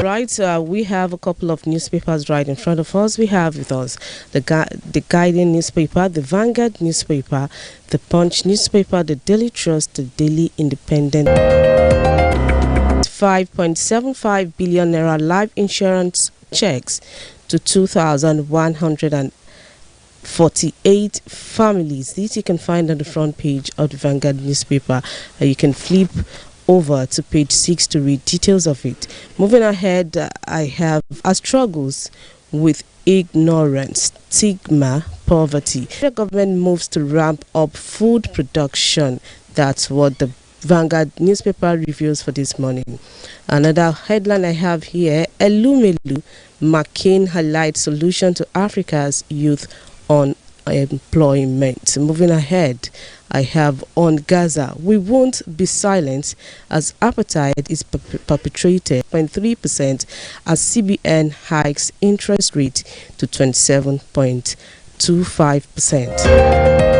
Right, we have a couple of newspapers right in front of us. We have with us the Guardian newspaper, the Vanguard newspaper, the Punch newspaper, the Daily Trust, the Daily Independent. 5.75 billion naira life insurance checks to 2,148 families. This you can find on the front page of the Vanguard newspaper. You can flip over to page 6 to read details of it. Moving ahead, I have struggles with ignorance, stigma, poverty. The government moves to ramp up food production. That's what the Vanguard newspaper reviews for this morning. Another headline I have here: Elumelu, McCain highlights solution to Africa's youth unemployment. Moving ahead, I have on Gaza: we won't be silent as apartheid is perpetrated. 0.3% as CBN hikes interest rate to 27.25%.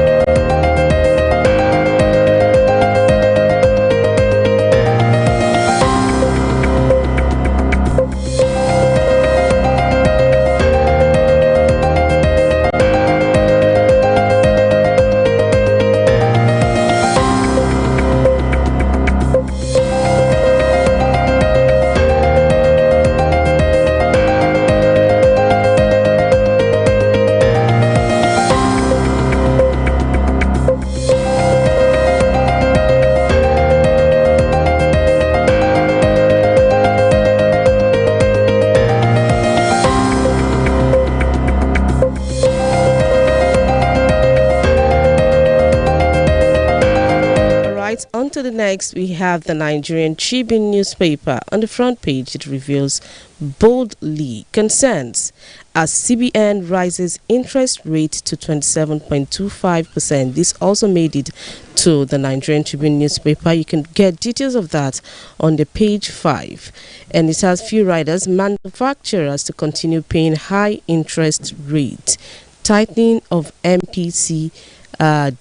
On to the next, we have the Nigerian Tribune newspaper. On the front page, it reveals boldly concerns as CBN rises interest rate to 27.25%. This also made it to the Nigerian Tribune newspaper. You can get details of that on the page 5. And it has few riders: manufacturers to continue paying high interest rate, tightening of MPC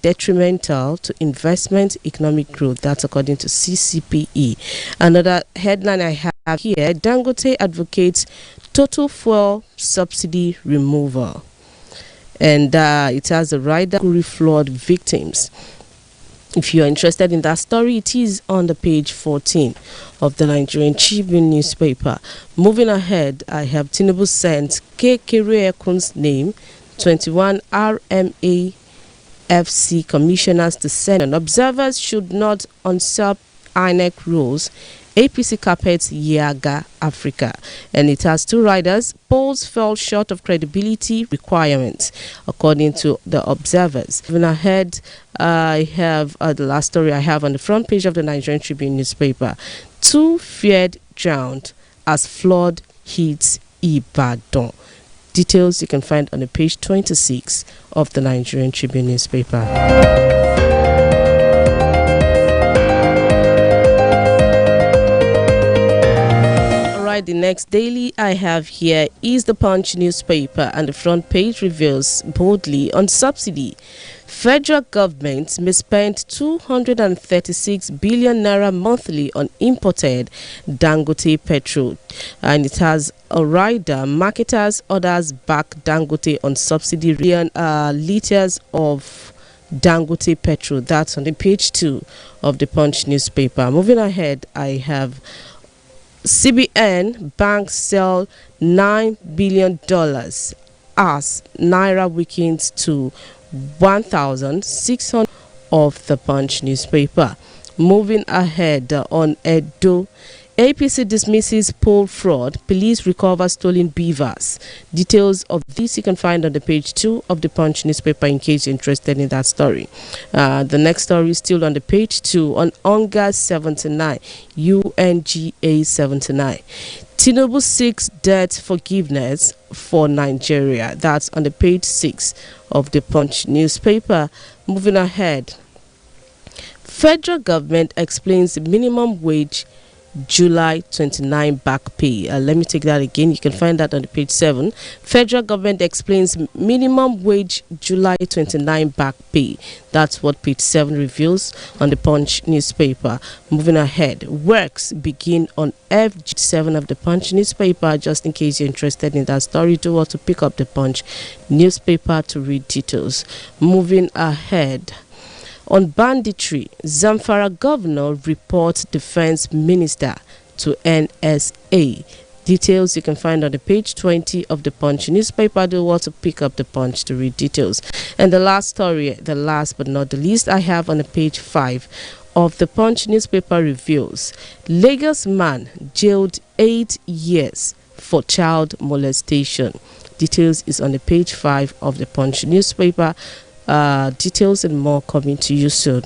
detrimental to investment economic growth. That's according to CCPE. Another headline I have here: Dangote advocates total fuel subsidy removal. And it has the rider who flood victims. If you are interested in that story, it is on the page 14 of the Nigerian Tribune newspaper. Moving ahead, I have Tinubu sent Kekere Ekun's name, 21 RMA FC commissioners to Senate. Observers should not usurp INEC rules. APC carpets Yaga Africa. And it has two riders. Polls fell short of credibility requirements, according to the observers. Even ahead, I have the last story I have on the front page of the Nigerian Tribune newspaper. Two feared drowned as flood hits Ibadan. Details you can find on the page 26 of the Nigerian Tribune newspaper. Alright, the next daily I have here is the Punch newspaper, and the front page reveals boldly on subsidy. Federal government may spend 236 billion naira monthly on imported Dangote petrol. And it has a rider: marketers, others back Dangote on subsidy liters of Dangote petrol. That's on the page 2 of the Punch newspaper. Moving ahead, I have CBN banks sell $9 billion as Naira weakens to 1,600 of the Punch newspaper. Moving ahead, on Edo, APC dismisses poll fraud. Police recover stolen beavers. Details of this you can find on the page 2 of the Punch newspaper in case you're interested in that story. The next story is still on the page 2 on UNGA 79, UNGA 79. Tinubu seeks debt forgiveness for Nigeria. That's on the page 6 of the Punch newspaper. Moving ahead, federal government explains the minimum wage July 29 back pay. Let me take that again. You can find that on the page 7. Federal government explains minimum wage July 29 back pay. That's what page 7 reveals on the Punch newspaper. Moving ahead, works begin on FG7 of the Punch newspaper. Just in case you're interested in that story, do want to pick up the Punch newspaper to read details. Moving ahead. On banditry, Zamfara governor reports defense minister to NSA. Details you can find on the page 20 of the Punch newspaper. Do want to pick up the Punch to read details. And the last story, the last but not the least, I have on the page 5 of the Punch newspaper reveals Lagos man jailed 8 years for child molestation. Details is on the page 5 of the Punch newspaper. Details and more coming to you soon.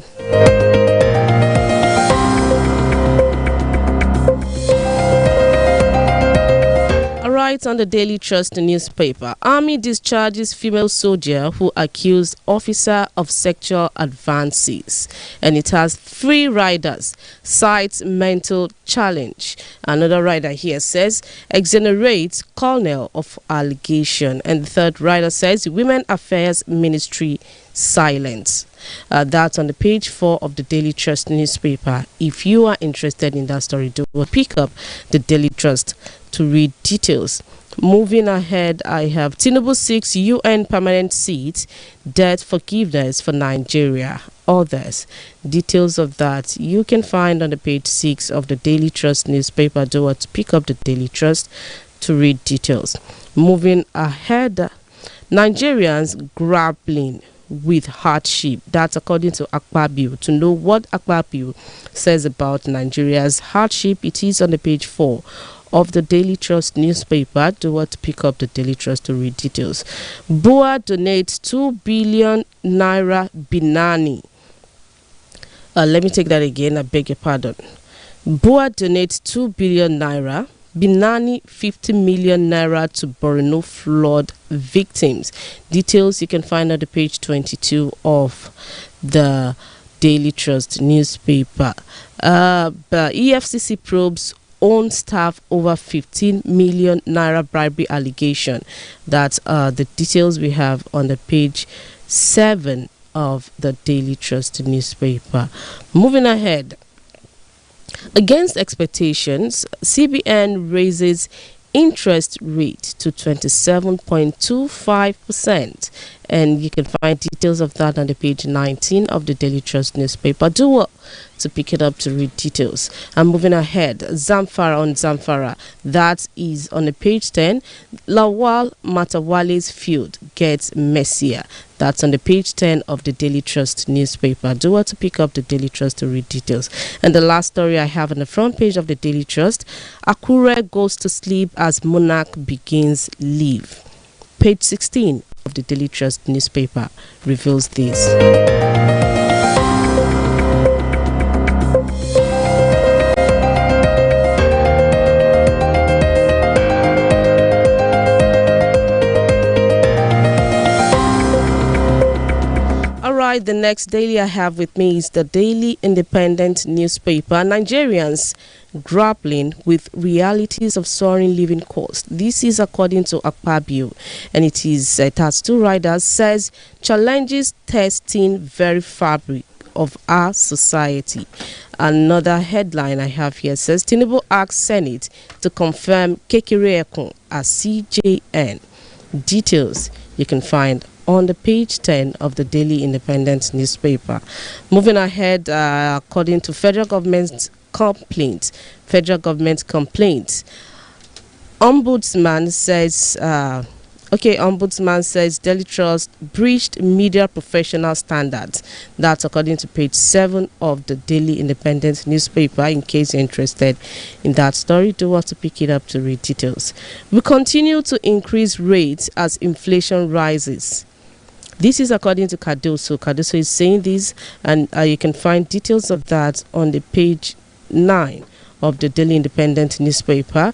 On the Daily Trust newspaper, Army discharges female soldier who accused officer of sexual advances, and it has 3 riders, cites mental challenge. Another rider here says exonerates colonel of allegation, and the third rider says Women Affairs Ministry silence. That's on the page 4 of the Daily Trust newspaper. If you are interested in that story, do pick up the Daily Trust to read details. Moving ahead, I have Tinubu 6 UN permanent seats, debt forgiveness for Nigeria. Others. Details of that you can find on the page 6 of the Daily Trust newspaper. Do want to pick up the Daily Trust to read details. Moving ahead, Nigerians grappling with hardship. That's according to Akpabio. To know what Akpabio says about Nigeria's hardship, it is on the page 4 of the Daily Trust newspaper. Do want to pick up the Daily Trust to read details. BUA donates 2 billion naira Binani. Let me take that again. I beg your pardon. BUA donates 2 billion naira Binani 50 million naira to Borno flood victims. Details you can find on the page 22 of the Daily Trust newspaper. The EFCC probes own staff over 15 million naira bribery allegation. That's the details we have on the page 7 of the Daily Trust newspaper. Moving ahead. Against expectations, CBN raises interest rate to 27.25%, and you can find details of that on the page 19 of the Daily Trust newspaper. Do well to pick it up to read details. I'm moving ahead. Zamfara on Zamfara, that is on the page 10. Lawal Matawale's feud gets messier. That's on the page 10 of the Daily Trust newspaper. Do well to pick up the Daily Trust to read details. And the last story I have on the front page of the Daily Trust, Akure goes to sleep as monarch begins leave. Page 16 of the Daily Trust newspaper reveals this. The next daily I have with me is the Daily Independent newspaper. Nigerians grappling with realities of soaring living costs. This is according to Akpabio, and it has 2 riders. Says challenges testing very fabric of our society. Another headline I have here says Tinubu asks Senate to confirm Kekere Ekun as CJN. Details you can find on the page 10 of the Daily Independent newspaper. Moving ahead, according to federal government complaint, Ombudsman says Daily Trust breached media professional standards. That's according to page 7 of the Daily Independent newspaper. In case you're interested in that story, do want to pick it up to read details. We continue to increase rates as inflation rises. This is according to Cardoso. Cardoso is saying this, and you can find details of that on the page 9 of the Daily Independent newspaper,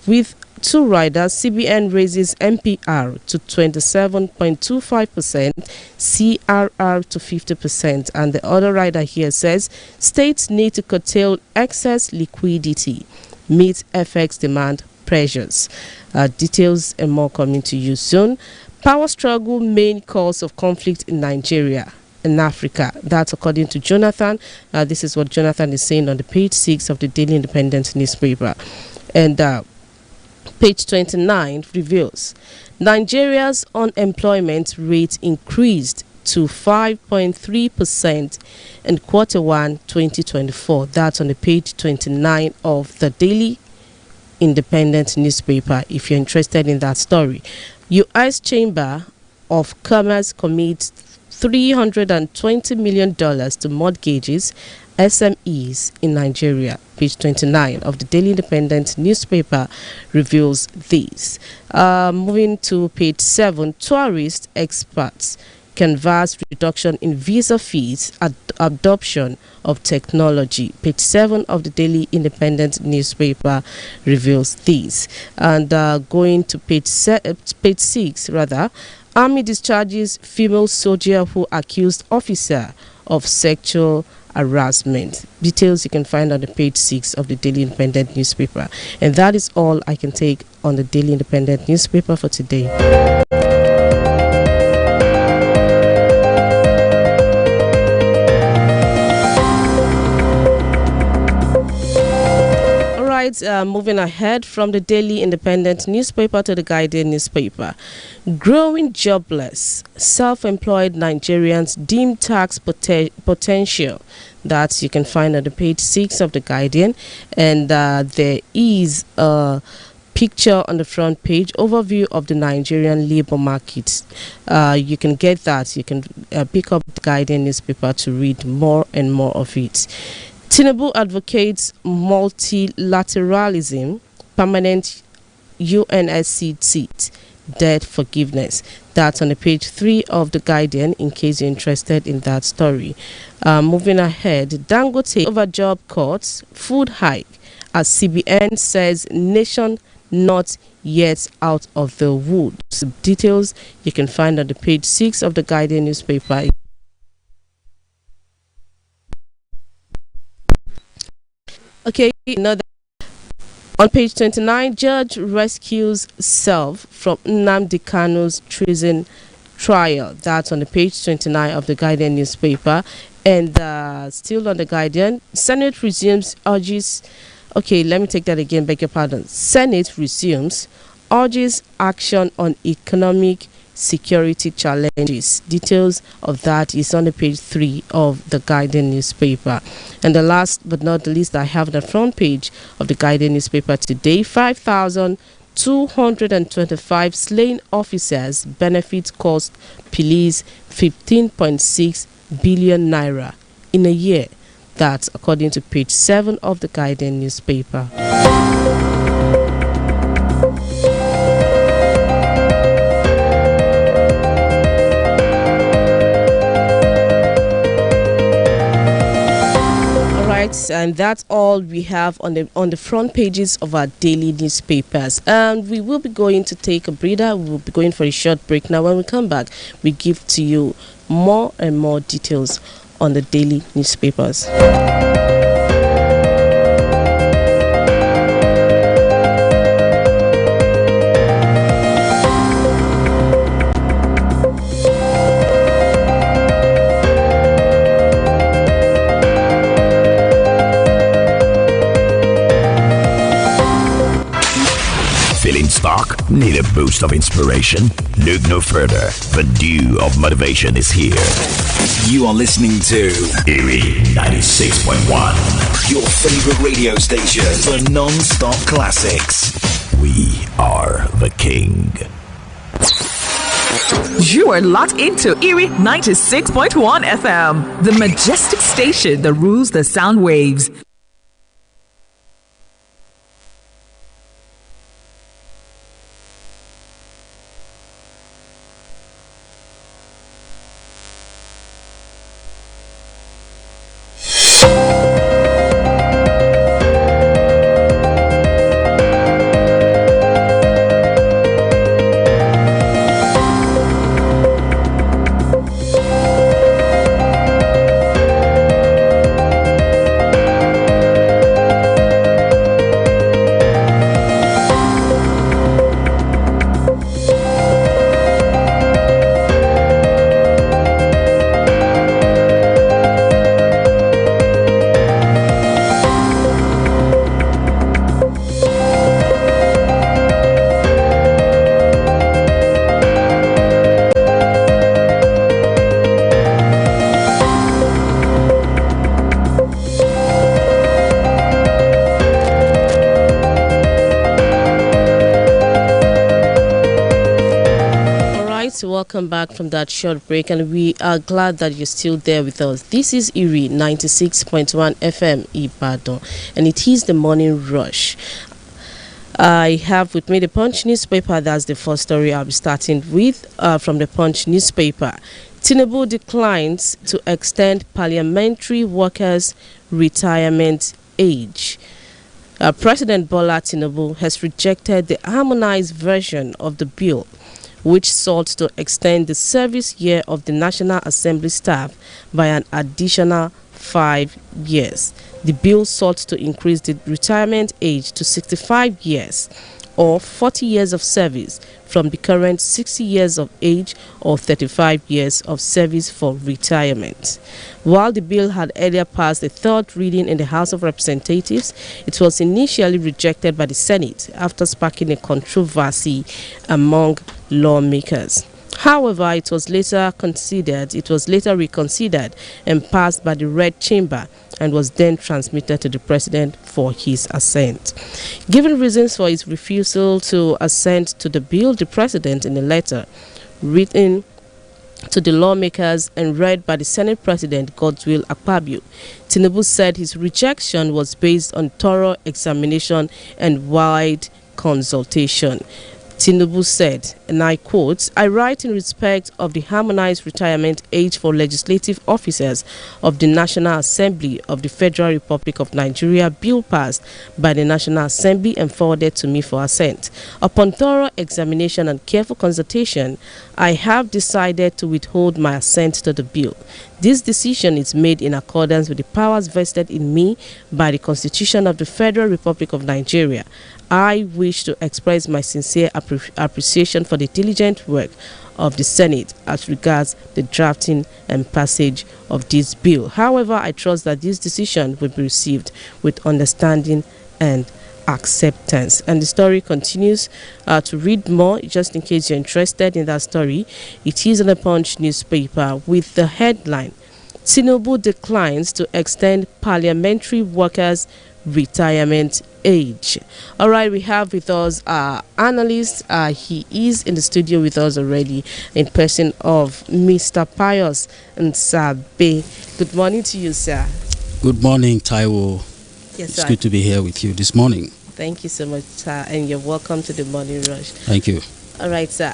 with two riders, CBN raises MPR to 27.25%, CRR to 50%. And the other rider here says states need to curtail excess liquidity, meet FX demand pressures. Details and more coming to you soon. Power struggle main cause of conflict in Nigeria and Africa. That's according to Jonathan. This is what Jonathan is saying on the page 6 of the Daily Independent newspaper. And page 29 reveals Nigeria's unemployment rate increased to 5.3% in quarter 1 2024. That's on the page 29 of the Daily Independent newspaper if you're interested in that story. U.S. Chamber of Commerce commits $320 million to mortgages SMEs in Nigeria. Page 29 of the Daily Independent newspaper reveals this. Moving to page 7, tourist experts canvass reduction in visa fees, adoption of technology. Page 7 of the Daily Independent newspaper reveals this. And going to page 6, Army discharges female soldier who accused officer of sexual harassment. Details you can find on the page 6 of the Daily Independent newspaper. And that is all I can take on the Daily Independent newspaper for today. Moving ahead from the Daily Independent newspaper to the Guardian newspaper. Growing jobless, self-employed Nigerians deem tax potential. That you can find on the page 6 of the Guardian. And there is a picture on the front page, overview of the Nigerian labor market. You can get that. You can pick up the Guardian newspaper to read more and more of it. Tinubu advocates multilateralism, permanent UNSC seat, debt forgiveness. That's on the page 3 of the Guardian in case you're interested in that story. Moving ahead, Dangote over job cuts, food hike, as CBN says nation not yet out of the woods. Details you can find on the page 6 of the Guardian newspaper. Okay, another on page 29, judge rescues self from Nnamdi Kanu's treason trial. That's on the page 29 of the Guardian newspaper. And still on the Guardian, Senate resumes urges. Okay, let me take that again. Beg your pardon. Senate resumes urges action on economic security challenges. Details of that is on the page 3 of the Guardian newspaper. And the last but not the least, I have the front page of the Guardian newspaper today. 5,225 slain officers benefit cost police 15.6 billion naira in a year. That's according to page 7 of the Guardian newspaper. And that's all we have on the front pages of our daily newspapers. And we will be going to take a breather. We will be going for a short break. Now, when we come back, we give to you more and more details on the daily newspapers. Spark? Need a boost of inspiration? Look no further. The dew of motivation is here. You are listening to Erie 96.1, your favorite radio station for non-stop classics. We are the king. You are locked into Erie 96.1 FM, the majestic station that rules the sound waves. welcome back from that short break, and we are glad that you're still there with us. This is Erie 96.1 FM Ibadan, and it is the morning rush. I have with me the Punch newspaper. That's the first story I'll be starting with from the Punch newspaper. Tinubu declines to extend parliamentary workers' retirement age. President Bola Tinubu has rejected the harmonized version of the bill, which sought to extend the service year of the National Assembly staff by an additional 5 years. The bill sought to increase the retirement age to 65 years or 40 years of service from the current 60 years of age or 35 years of service for retirement. While the bill had earlier passed a third reading in the House of Representatives, it was initially rejected by the Senate after sparking a controversy among lawmakers. However, it was later reconsidered and passed by the Red Chamber and was then transmitted to the President for his assent. Given reasons for his refusal to assent to the bill, the President, in a letter written to the lawmakers and read by the Senate President Godswill Akpabio, Tinubu said his rejection was based on thorough examination and wide consultation. Tinubu said, and I quote, "I write in respect of the harmonized retirement age for legislative officers of the National Assembly of the Federal Republic of Nigeria bill passed by the National Assembly and forwarded to me for assent. Upon thorough examination and careful consultation, I have decided to withhold my assent to the bill. This decision is made in accordance with the powers vested in me by the Constitution of the Federal Republic of Nigeria. I wish to express my sincere appreciation for the diligent work of the Senate as regards the drafting and passage of this bill. However, I trust that this decision will be received with understanding and acceptance." And the story continues. To read more, just in case you're interested in that story, it is in the Punch newspaper with the headline, "Tinubu declines to extend parliamentary workers' retirement age." All right, we have with us our analyst. He is in the studio with us already in person of Mr. Pius Nsabe. Good morning to you, sir. Good morning, Taiwo. Yes, it's sir. good to be here with you this morning. Thank you so much, sir, and you're welcome to the Morning Rush. Thank you. All right, sir.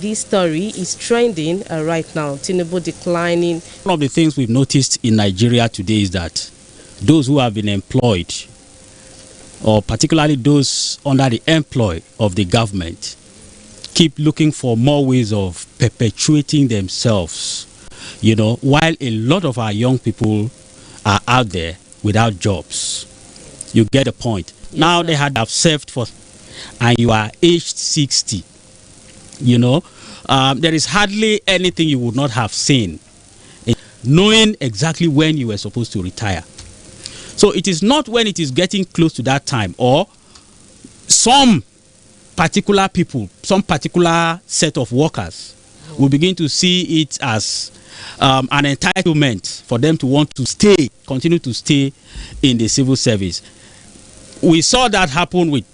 This story is trending right now. Tinubu declining. One of the things we've noticed in Nigeria today is that those who have been employed, or particularly those under the employ of the government, keep looking for more ways of perpetuating themselves, while a lot of our young people are out there without jobs. You get the point. Yes, now sir. they have served for, and you are aged 60. There is hardly anything you would not have seen, knowing exactly when you were supposed to retire. So it is not when it is getting close to that time, or some particular people, some particular set of workers will begin to see it as an entitlement for them to want to continue to stay in the civil service. We saw that happen with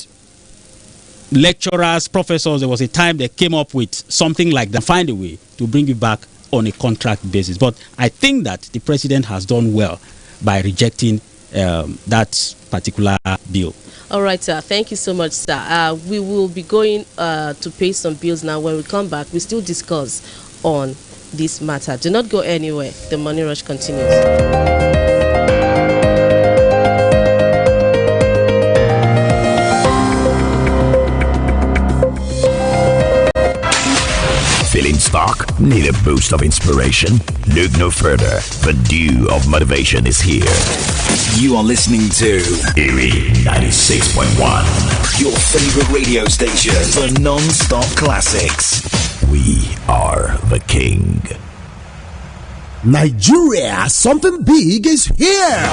lecturers, professors. There was a time they came up with something like that, find a way to bring you back on a contract basis. But I think that the president has done well by rejecting that particular bill. All right, sir. Thank you so much, sir. We will be going to pay some bills now. When we come back, we still discuss on this matter. Do not go anywhere. The Money Rush continues. Feeling stuck? Need a boost of inspiration? Look no further. The dew of motivation is here. You are listening to Erie 96.1, your favorite radio station for non-stop classics. We are the king. Nigeria, something big is here.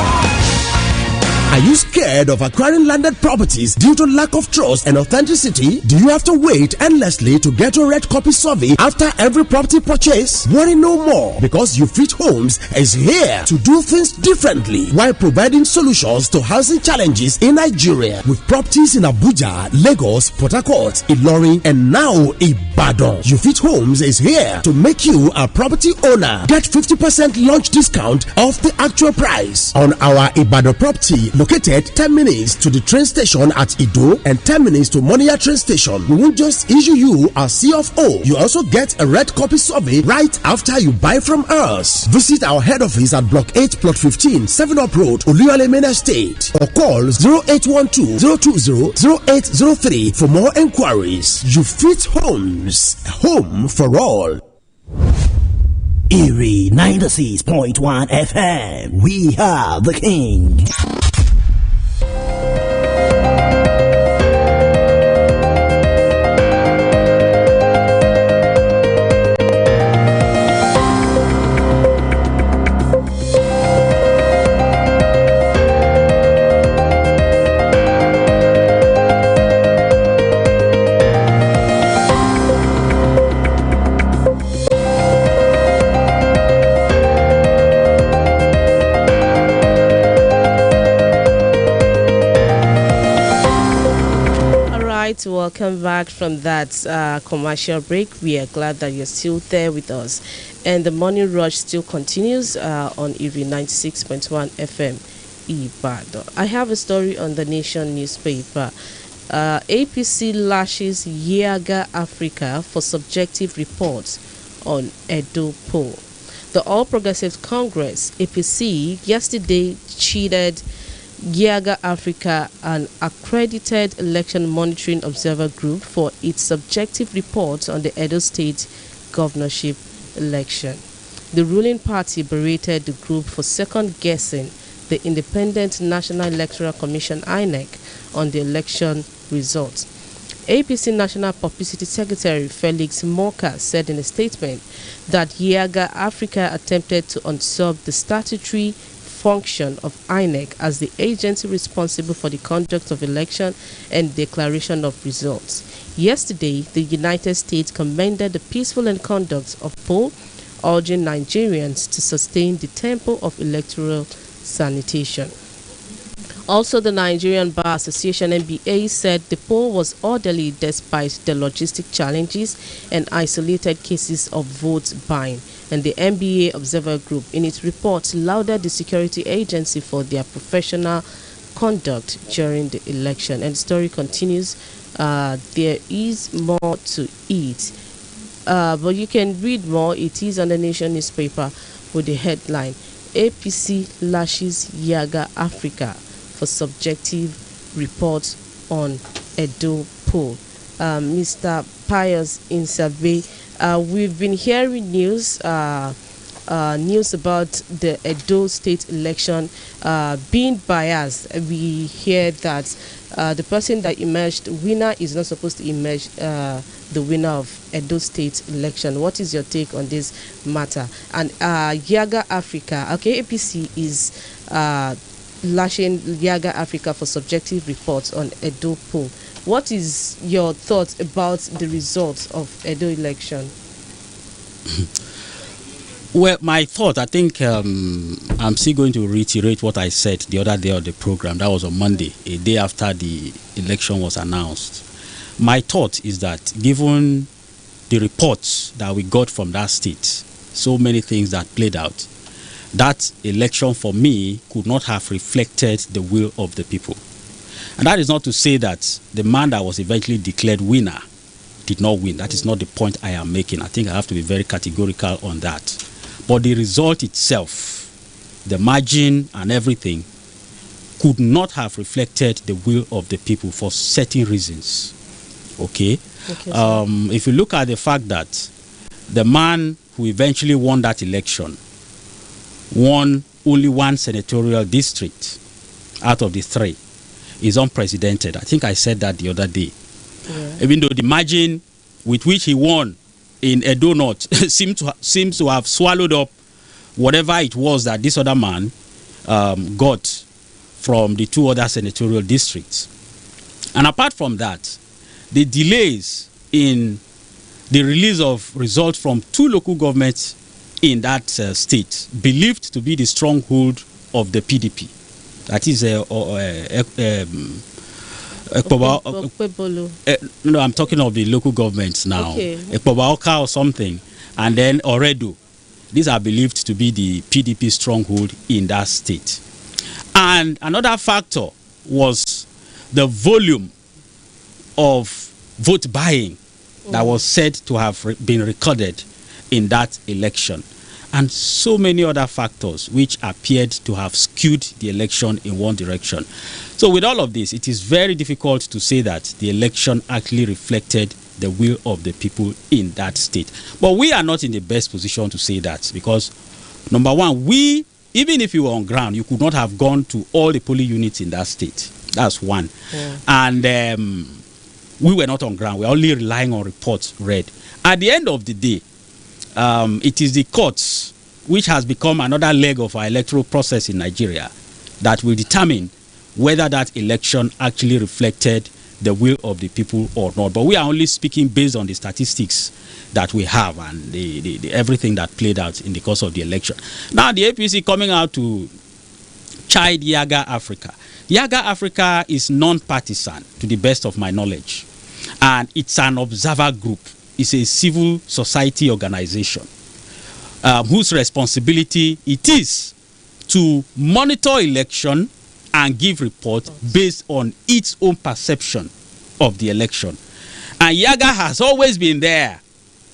Are you scared of acquiring landed properties due to lack of trust and authenticity? Do you have to wait endlessly to get a red copy survey after every property purchase? Worry no more, because You Fit Homes is here to do things differently while providing solutions to housing challenges in Nigeria. With properties in Abuja, Lagos, Port Harcourt, Ilorin, and now Ibadan, You Fit Homes is here to make you a property owner. Get 50% launch discount off the actual price on our Ibadan property, located 10 minutes to the train station at Ido and 10 minutes to Monia train station. We won't just issue you a CFO. You also get a red copy survey right after you buy from us. Visit our head office at Block 8, Plot 15, 7 Up Road, Oluyole Main Estate, or call 0812-020-0803 for more enquiries. You Fit Homes, a home for all. Erie 96.1 FM. We are the king. Welcome back from that commercial break. We are glad that you're still there with us, and the morning rush still continues on Erie 96.1 FM Ibadan. I have a story on the Nation newspaper. APC lashes Yaga Africa for subjective reports on Edo poll. The All Progressives Congress APC yesterday cheated Yaga Africa, an accredited election monitoring observer group, for its subjective report on the Edo State governorship election. The ruling party berated the group for second-guessing the Independent National Electoral Commission (INEC) on the election results. APC National Publicity Secretary Felix Moka said in a statement that Yaga Africa attempted to usurp the statutory function of INEC as the agency responsible for the conduct of election and declaration of results. Yesterday, the United States commended the peaceful conduct of poll, urging Nigerians to sustain the tempo of electoral sanitation. Also, the Nigerian Bar Association (NBA) said the poll was orderly despite the logistic challenges and isolated cases of vote buying. And the NBA Observer Group, in its report, lauded the security agency for their professional conduct during the election. And the story continues. There is more to it, but you can read more. It is on the Nation newspaper with the headline: APC lashes Yaga Africa for subjective report on Edo poll. Mr. Pius Insabe, we've been hearing news about the Edo State election being biased. We hear that the person that emerged winner is not supposed to emerge the winner of Edo State election. What is your take on this matter? And Yaga Africa, okay, APC is lashing Yaga Africa for subjective reports on Edo poll. What is your thoughts about the results of Edo election? Well, my thought, I think I'm still going to reiterate what I said the other day on the program. That was on Monday, a day after the election was announced. My thought is that given the reports that we got from that state, so many things that played out, that election for me could not have reflected the will of the people. And that is not to say that the man that was eventually declared winner did not win. That is not the point I am making. I think I have to be very categorical on that. But the result itself, the margin and everything, could not have reflected the will of the people for certain reasons. Okay? If you look at the fact that the man who eventually won that election won only one senatorial district out of the three, is unprecedented. I think I said that the other day. Yeah. Even though the margin with which he won in Edo North seems to have swallowed up whatever it was that this other man got from the two other senatorial districts. And apart from that, the delays in the release of results from two local governments in that state, believed to be the stronghold of the PDP. That is no, I'm talking of the local governments now. Ekpobaoka or something, and then Oredo. These are believed to be the PDP stronghold in that state. And another factor was the volume of vote buying that was said to have been recorded in that election, and so many other factors which appeared to have skewed the election in one direction. So with all of this, it is very difficult to say that the election actually reflected the will of the people in that state. But we are not in the best position to say that, because number one, even if you were on ground, you could not have gone to all the polling units in that state. That's one. And we were not on ground. We're only relying on reports read. At the end of the day, it is the courts, which has become another leg of our electoral process in Nigeria, that will determine whether that election actually reflected the will of the people or not. But we are only speaking based on the statistics that we have and the everything that played out in the course of the election. Now, the APC coming out to chide Yaga Africa. Yaga Africa is non-partisan, to the best of my knowledge, and it's an observer group. It's a civil society organization whose responsibility it is to monitor election and give report based on its own perception of the election. And Yaga has always been there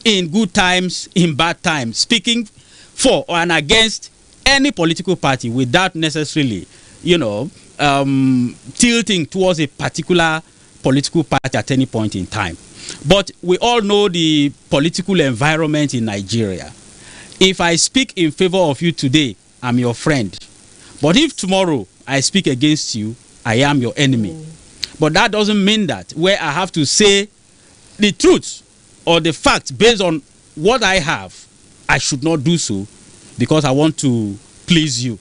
in good times, in bad times, speaking for and against any political party without necessarily, tilting towards a particular political party at any point in time. But we all know the political environment in Nigeria. If I speak in favor of you today, I'm your friend. But if tomorrow I speak against you, I am your enemy. But that doesn't mean that where I have to say the truth or the fact based on what I have, I should not do so because I want to please you.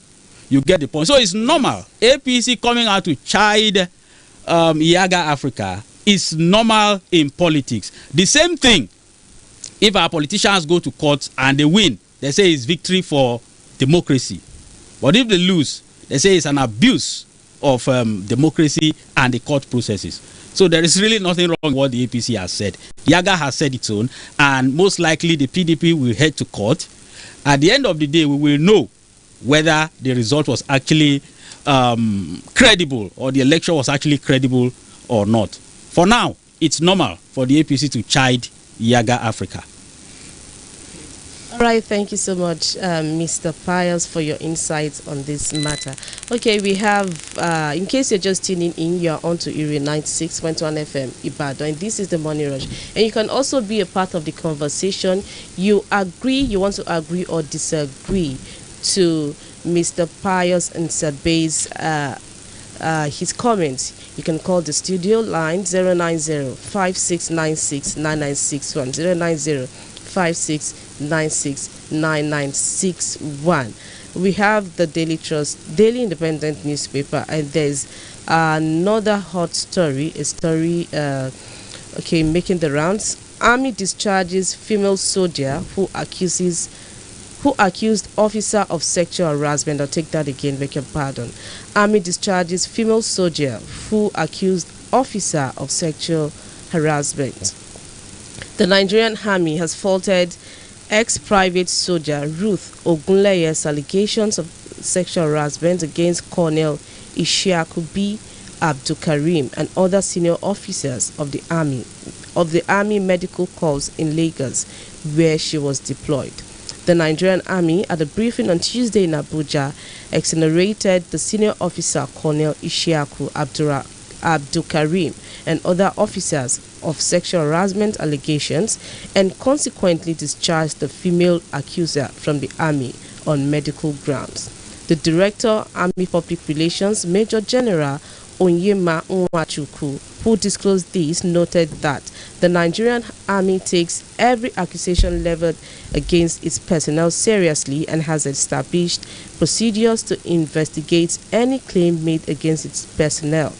You get the point. So it's normal. APC coming out to chide Yaga Africa is normal in politics. The same thing if our politicians go to court and they win, they say it's victory for democracy. But if they lose, they say it's an abuse of democracy and the court processes. So there is really nothing wrong with what the APC has said. Yaga has said its own, and most likely the PDP will head to court. At the end of the day, we will know whether the result was actually credible or the election was actually credible or not. For now, it's normal for the APC to chide Yaga Africa. All right, thank you so much, Mr. Pius, for your insights on this matter. Okay, we have, in case you're just tuning in, you're on to Erie 96.1 FM, Ibadan, and this is the Money Rush. And you can also be a part of the conversation. You want to agree or disagree to Mr. Pius and Sabay's his comments. You can call the studio line 090-5696-9961, 090-5696-9961. We have the Daily Trust, Daily Independent newspaper, and there's another hot story, making the rounds. Army discharges female soldier who accused officer of sexual harassment. I'll take that again, beg your pardon. Army discharges female soldier who accused officer of sexual harassment. The Nigerian Army has faulted ex-private soldier Ruth Ogunleye's allegations of sexual harassment against Colonel Ishaku B. Abdulkarim and other senior officers of the Army Medical Corps in Lagos, where she was deployed. The Nigerian Army, at a briefing on Tuesday in Abuja, exonerated the senior officer Colonel Ishaku Abdulkarim and other officers of sexual harassment allegations and consequently discharged the female accuser from the Army on medical grounds. The Director, Army Public Relations, Major General Onyema Nwachukwu, who disclosed this, noted that the Nigerian Army takes every accusation leveled against its personnel seriously and has established procedures to investigate any claim made against its personnel.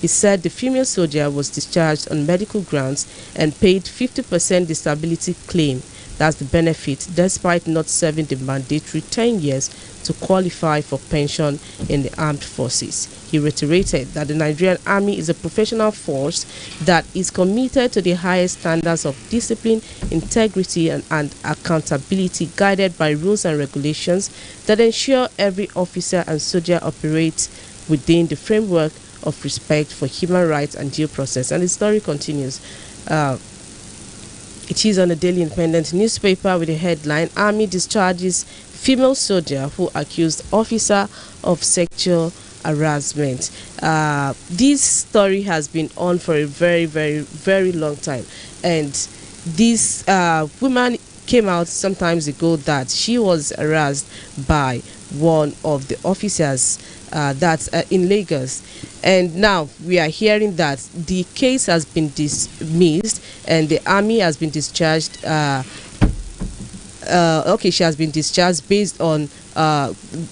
He said the female soldier was discharged on medical grounds and paid 50% disability claim. That's the benefit, despite not serving the mandatory 10 years to qualify for pension in the armed forces. He reiterated that the Nigerian Army is a professional force that is committed to the highest standards of discipline, integrity, and accountability, guided by rules and regulations that ensure every officer and soldier operates within the framework of respect for human rights and due process. And the story continues. It is on the Daily Independent newspaper with the headline, Army discharges female soldier who accused officer of sexual harassment. This story has been on for a very, very, very long time. And this woman came out some time ago that she was harassed by one of the officers that's in Lagos. And now we are hearing that the case has been dismissed and the army has been discharged. She has been discharged based on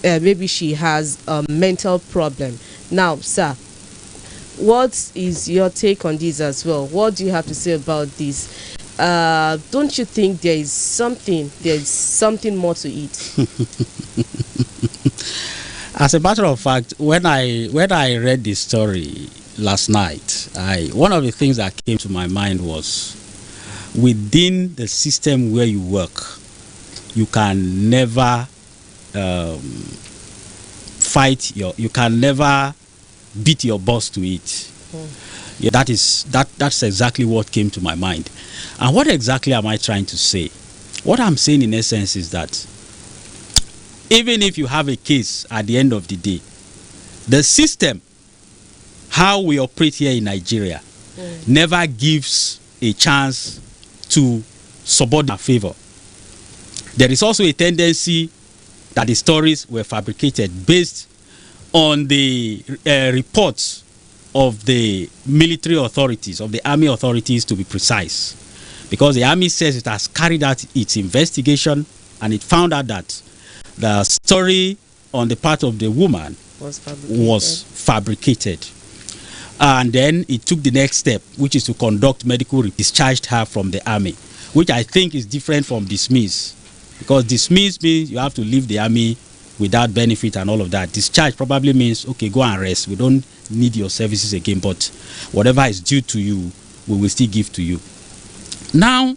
maybe she has a mental problem. Now, sir, what is your take on this as well? What do you have to say about this? Don't you think there is something more to it? As a matter of fact, when I read this story last night, one of the things that came to my mind was, within the system where you work, you can never you can never beat your boss to it. Yeah, that's exactly what came to my mind. And what exactly am I trying to say? What I'm saying in essence is that even if you have a case at the end of the day, the system, how we operate here in Nigeria, never gives a chance to subordinate favor. There is also a tendency that the stories were fabricated based on the reports of the military authorities, of the army authorities to be precise. Because the army says it has carried out its investigation and it found out that the story on the part of the woman was fabricated. And then it took the next step, which is to conduct medical, discharged her from the army, which I think is different from dismiss. Because dismiss means you have to leave the army without benefit and all of that. Discharge probably means, okay, go and rest. We don't need your services again, but whatever is due to you, we will still give to you. Now,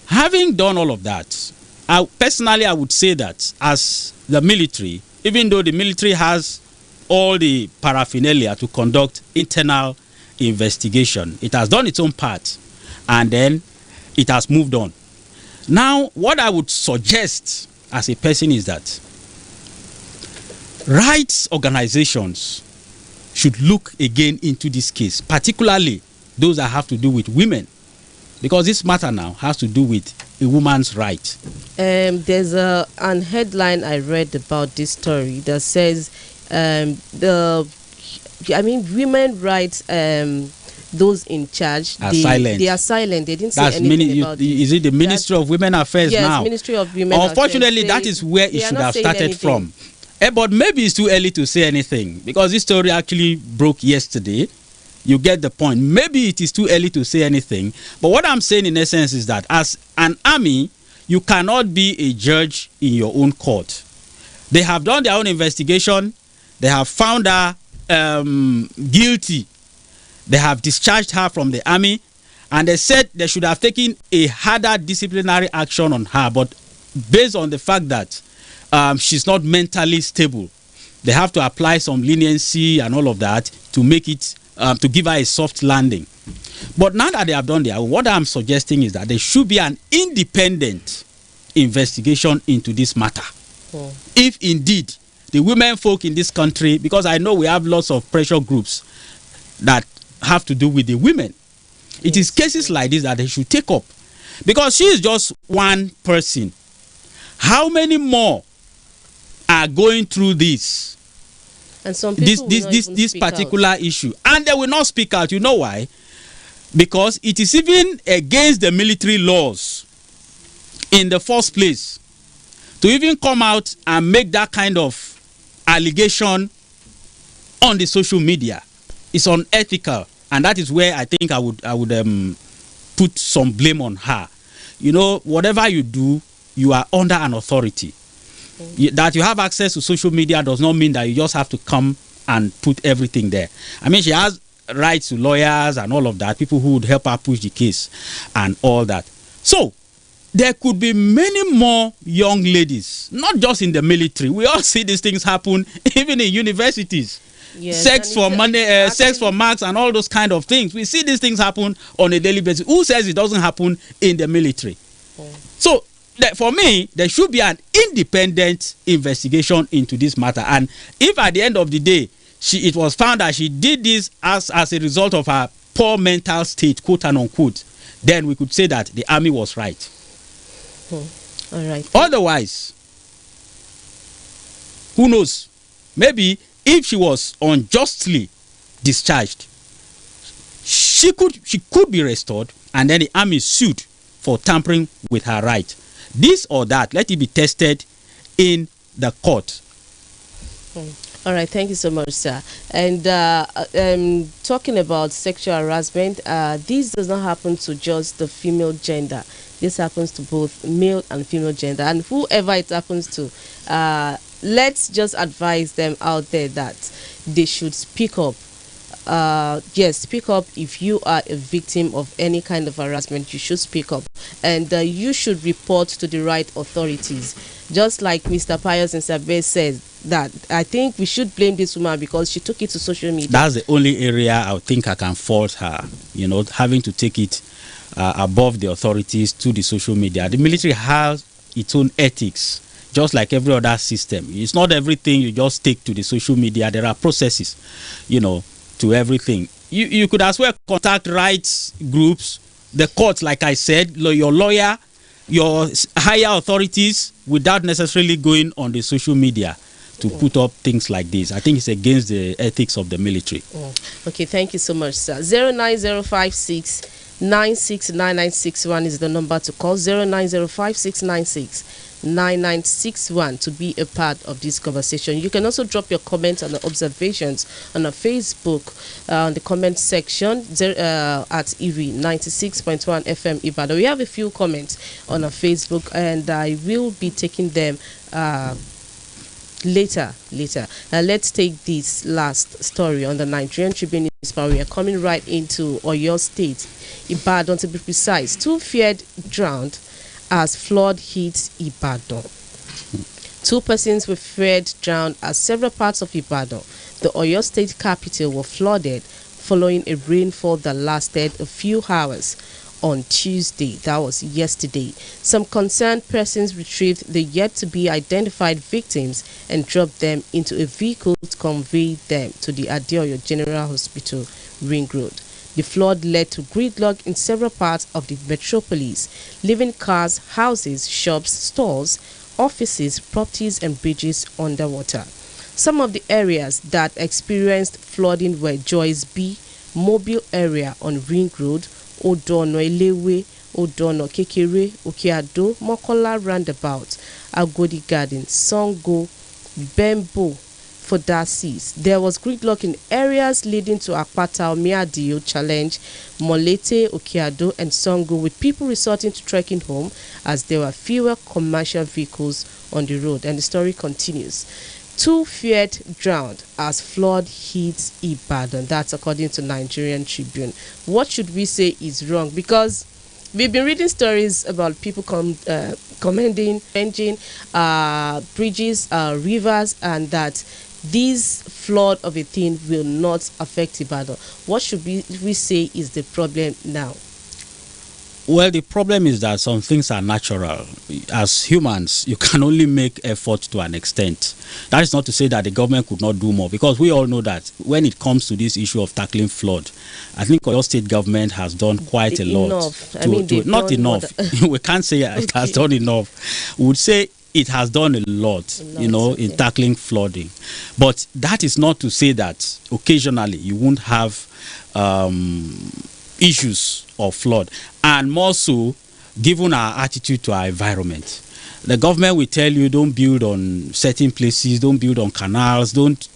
having done all of that, I would say that as the military, even though the military has all the paraphernalia to conduct internal investigation, it has done its own part and then it has moved on. Now, what I would suggest as a person is that rights organizations should look again into this case, particularly those that have to do with women, because this matter now has to do with a woman's right. There's an headline I read about this story that says women rights, those in charge are silent. They are silent. They didn't say anything about it. Is it the Ministry of Women Affairs now? Yes, Ministry of Women Unfortunately, Affairs. that is where it should have started from. But maybe it's too early to say anything because this story actually broke yesterday. You get the point. Maybe it is too early to say anything. But what I'm saying in essence is that as an army, you cannot be a judge in your own court. They have done their own investigation. They have found her guilty. They have discharged her from the army. And they said they should have taken a harder disciplinary action on her. But based on the fact that she's not mentally stable, they have to apply some leniency and all of that to make it to give her a soft landing. But now that they have done that, what I'm suggesting is that there should be an independent investigation into this matter. If indeed the women folk in this country, because I know we have lots of pressure groups that have to do with the women, it is cases like this that they should take up. Because she is just one person. How many more are going through this? And some people this particular issue, and they will not speak out. You know why? Because it is even against the military laws in the first place to even come out and make that kind of allegation on the social media. It's unethical, and that is where I think I would put some blame on her. You know, whatever you do, you are under an authority. That you have access to social media does not mean that you just have to come and put everything there. I mean, she has rights to lawyers and all of that, people who would help her push the case and all that. So there could be many more young ladies, not just in the military. We all see these things happen even in universities. Yes, sex for money, sex for marks, and all those kind of things. We see these things happen on a daily basis. Who says it doesn't happen in the military? So for me, there should be an independent investigation into this matter. And if at the end of the day, it was found that she did this as a result of her poor mental state, quote and unquote, then we could say that the army was right. All right. Otherwise, who knows? Maybe if she was unjustly discharged, she could be restored, and then the army sued for tampering with her right. This or that, let it be tested in the court. All right, thank you so much, sir. And talking about sexual harassment, this does not happen to just the female gender. This happens to both male and female gender, and whoever it happens to, let's just advise them out there that they should speak up. Yes, speak up. If you are a victim of any kind of harassment, you should speak up, and you should report to the right authorities. Just like Mr. Pius and Sabe says, that I think we should blame this woman because she took it to social media. That's the only area I think I can fault her, you know, having to take it above the authorities to the social media. The military has its own ethics, just like every other system. It's not everything you just take to the social media. There are processes, you know, to everything. You could as well contact rights groups, the courts, like I said, your lawyer, your higher authorities, without necessarily going on the social media to put up things like this. I think it's against the ethics of the military. Okay, thank you so much, sir. 09056969961 is the number to call. 09056969961 to be a part of this conversation. You can also drop your comments and observations on our Facebook on the comment section at Erie 96.1 FM Ibadan. We have a few comments on our Facebook, and I will be taking them later. Let's take this last story on the Nigerian Tribune newspaper. We are coming right into Oyo State, Ibadan to be precise. 2 feared drowned as flood hits Ibadan. 2 persons were feared drowned as several parts of Ibadan, the Oyo State capital, were flooded following a rainfall that lasted a few hours on Tuesday. That was yesterday. Some concerned persons retrieved the yet to be identified victims and dropped them into a vehicle to convey them to the Adeoyo General Hospital, Ring Road. The flood led to gridlock in several parts of the metropolis, leaving cars, houses, shops, stores, offices, properties and bridges underwater. Some of the areas that experienced flooding were Joyce B, Mobile area on Ring Road, Odono Elewe, Odono Kekere, Okeado, Mokola Roundabout, Agodi Garden, Songo, Bembo, Fodasis. There was gridlock in areas leading to Akpata, Omiadio, Challenge, Molete, Okeado, and Songo, with people resorting to trekking home as there were fewer commercial vehicles on the road. And the story continues. 2 feared drowned as flood hits Ibadan. That's according to Nigerian Tribune. What should we say is wrong? Because we've been reading stories about people commending bridges, rivers, and that this flood of a thing will not affect Ibadan. What should we say is the problem now? Well, the problem is that some things are natural. As humans, you can only make effort to an extent. That is not to say that the government could not do more, because we all know that when it comes to this issue of tackling flood, I think your state government has done quite a lot. Not enough. We can't say it has done enough. We would say it has done a lot, in tackling flooding. But that is not to say that occasionally you won't have issues of flood. And more so, given our attitude to our environment. The government will tell you don't build on certain places, don't build on canals, don't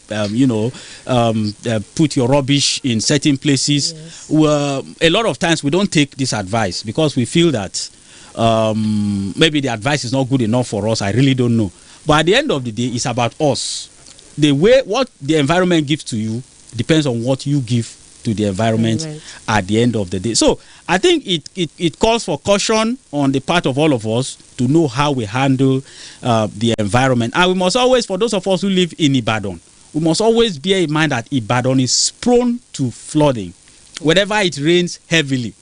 put your rubbish in certain places. Yes. Well, a lot of times we don't take this advice because we feel that maybe the advice is not good enough for us. I really don't know. But at the end of the day, it's about us. The way what the environment gives to you depends on what you give to the environment at the end of the day. So I think it calls for caution on the part of all of us to know how we handle the environment. And we must always, for those of us who live in Ibadan, we must always bear in mind that Ibadan is prone to flooding whenever it rains heavily.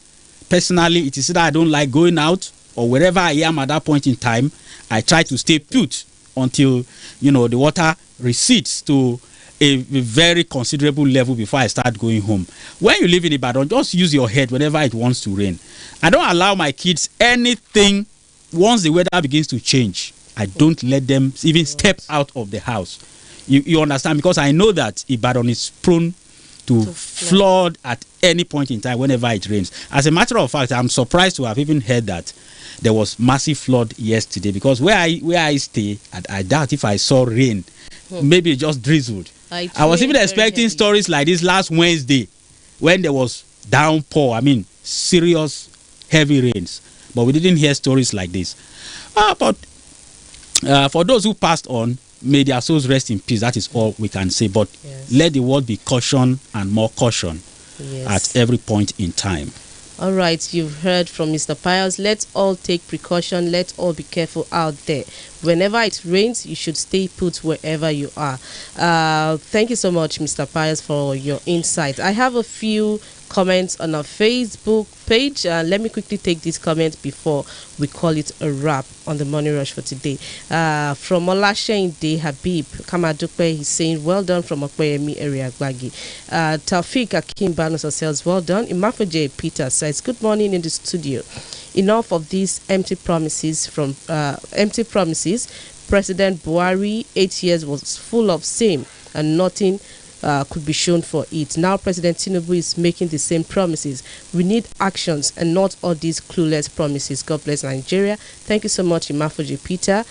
Personally, it is that I don't like going out, or wherever I am at that point in time, I try to stay put until the water recedes to a very considerable level before I start going home. When you live in Ibadan, just use your head whenever it wants to rain. I don't allow my kids anything once the weather begins to change. I don't let them even step out of the house. You understand? Because I know that Ibadan is prone to flood at any point in time whenever it rains. As a matter of fact, I'm surprised to have even heard that there was massive flood yesterday, because where I stay, I doubt if I saw rain. Maybe it just drizzled. I was even expecting stories like this last Wednesday when there was downpour. I mean, serious heavy rains. But we didn't hear stories like this. But for those who passed on, may their souls rest in peace. That is all we can say. But let the world be caution and more caution at every point in time. All right, you've heard from Mr. Pius. Let's all take precaution. Let's all be careful out there. Whenever it rains, you should stay put wherever you are. Thank you so much, Mr. Pius, for your insight. I have a few comments on our Facebook page. Let me quickly take these comments before we call it a wrap on the Morning Rush for today. From Olashende Habib Kamadupe, he's saying, well done from Okweyemi area Gbagi. Taufik Akim Banusa says, well done. Imafoje Peter says, good morning in the studio. Enough of these empty promises. President Buhari, 8 years was full of same and nothing could be shown for it. Now President Tinubu is making the same promises. We need actions and not all these clueless promises. God bless Nigeria. Thank you so much, Imafoji Peter.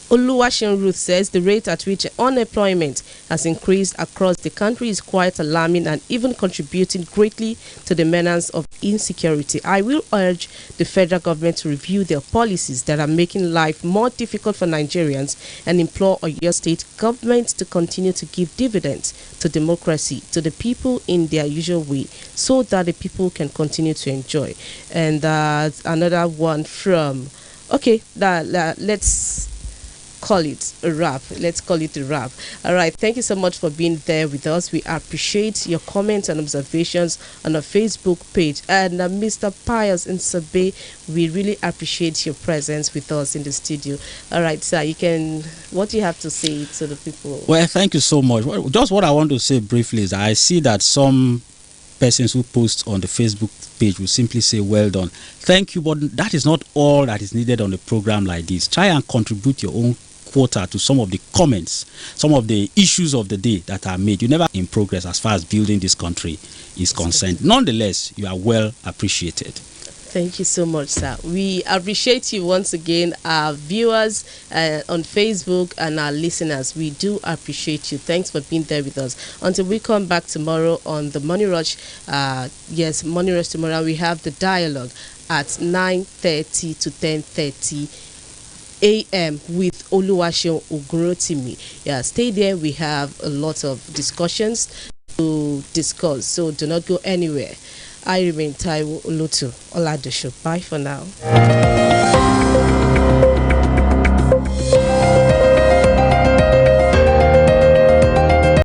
Oluwashin Ruth says the rate at which unemployment has increased across the country is quite alarming and even contributing greatly to the menace of insecurity. I will urge the federal government to review their policies that are making life more difficult for Nigerians and implore your state government to continue to give dividends to democracy, to the people in their usual way, so that the people can continue to enjoy. And another one from, let's call it a wrap. Let's call it a wrap. All right. Thank you so much for being there with us. We appreciate your comments and observations on our Facebook page. And Mr. Pius and Sabe, we really appreciate your presence with us in the studio. All right, sir, what do you have to say to the people? Well, thank you so much. Just what I want to say briefly is I see that some persons who post on the Facebook page will simply say, well done. Thank you, but that is not all that is needed on a program like this. Try and contribute your own quota to some of the comments, some of the issues of the day that are made. You never in progress as far as building this country is concerned. Nonetheless, you are well appreciated. Thank you so much, sir. We appreciate you once again, our viewers on Facebook and our listeners. We do appreciate you. Thanks for being there with us. Until we come back tomorrow on the Money Rush. Money Rush tomorrow. We have the dialogue at 9:30 to 10:30 a.m. with Oluwaseun Ogorotimi. Stay there. We have a lot of discussions to discuss, so do not go anywhere. I remain Taiwo Oladosu. Bye for now.